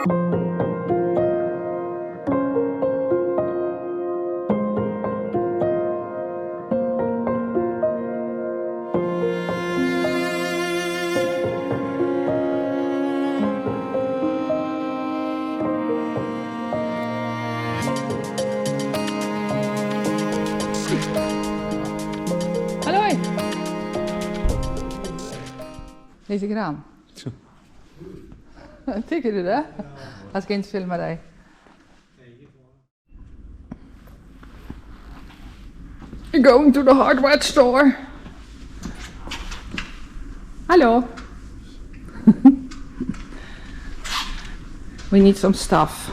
Halloj! Lite grann. Tycker du det? Jag ska inte filma dig. You're going to the hardware store. Hello. We need some stuff.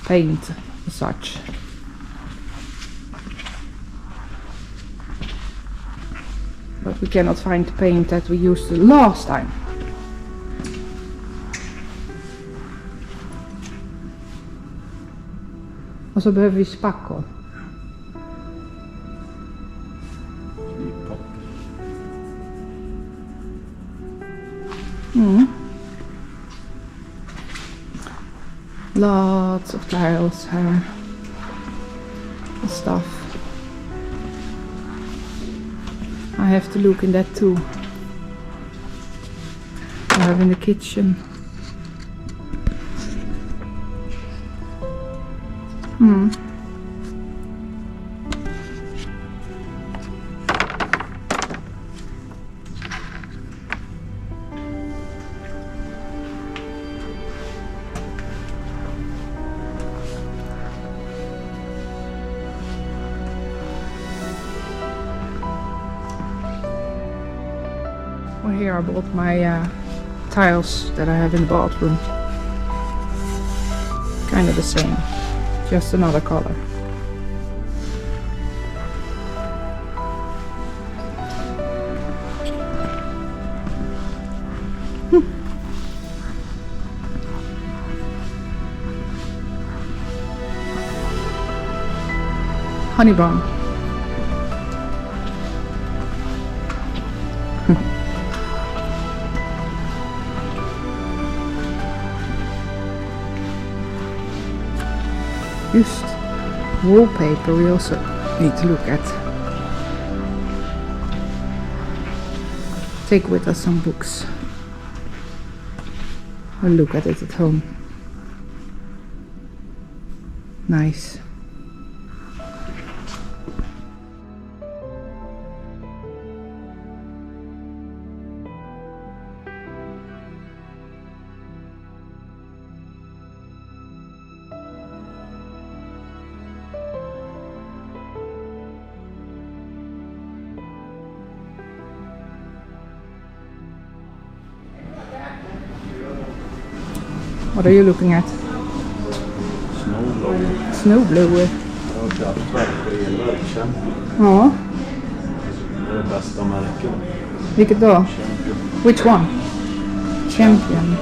Paint and such. But we cannot find the paint that we used last time. Och så behöver vi spackor. Lots of tiles here and stuff. I have to look in that too. I have in the kitchen. Well, here I bought my tiles that I have in the bathroom. Kind of the same, just another color. Honey bun. Just wallpaper we also need to look at. Take with us some books. Or look at it at home. Nice. What are you looking at? Snowblower. Snowblower. Ja, kraftverk och elverk. Ja. Det är det bästa märket. Vilket då? Champion. Which one? Champion.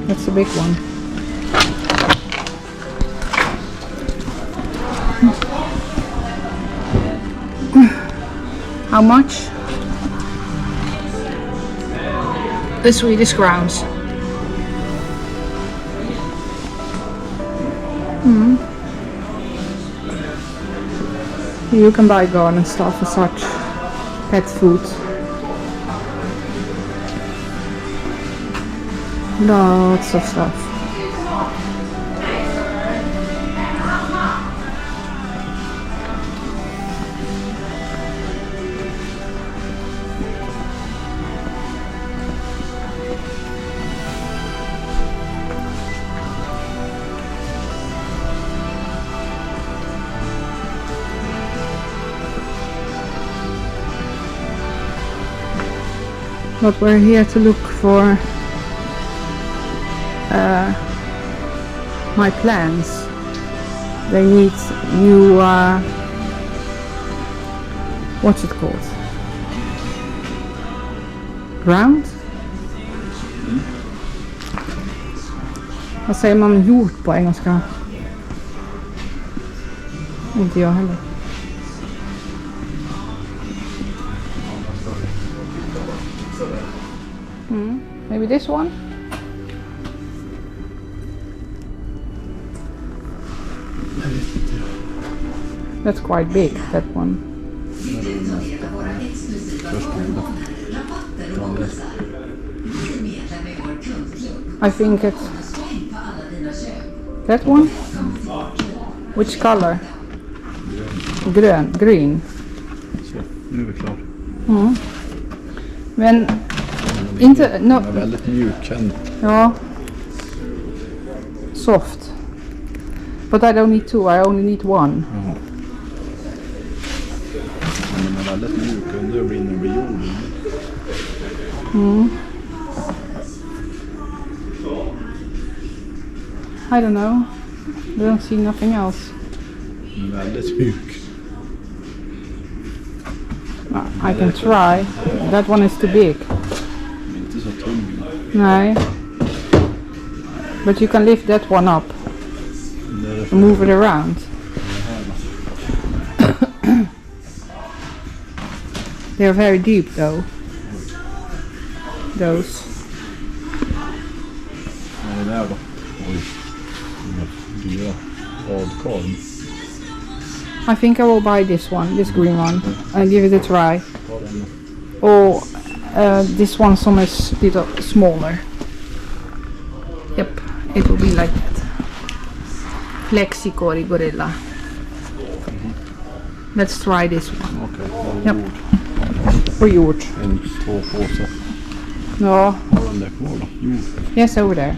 That's a big one. How much? The Swedish crowns. You can buy garden stuff and such, pet food. Lots of stuff. But we're here to look for my plants. They need new, what's it called? Ground? Vad säger man jord på engelska? Inte jag heller. Maybe this one? That's quite big, that one. I think it's that one. Which color? Green. Så, nu är vi klar. Men inte... No, Den är väldigt mjuk. ja. Soft. But I don't need two, I only need one. Jaha. Men den är väldigt mjuk. Undrar hur den blir gjord. I don't know. I don't see nothing else. Den är väldigt mjuk. I can try. That one is too big. Den är inte så tung. Nej. But you can lift that one up. Det är And move it around. They are very deep though. Those. Vad är det där då? Oj. De dyra badkar. I think I will buy this one, this green one, and give it a try. Ta den. Or this one, some is little smaller. Yep, it will be like that. Flexicori gorilla. Let's try this one. Okej, Yep. Och gjort. En, två påsar. Ja. Har den där kvar då? Jord. Yes, over there.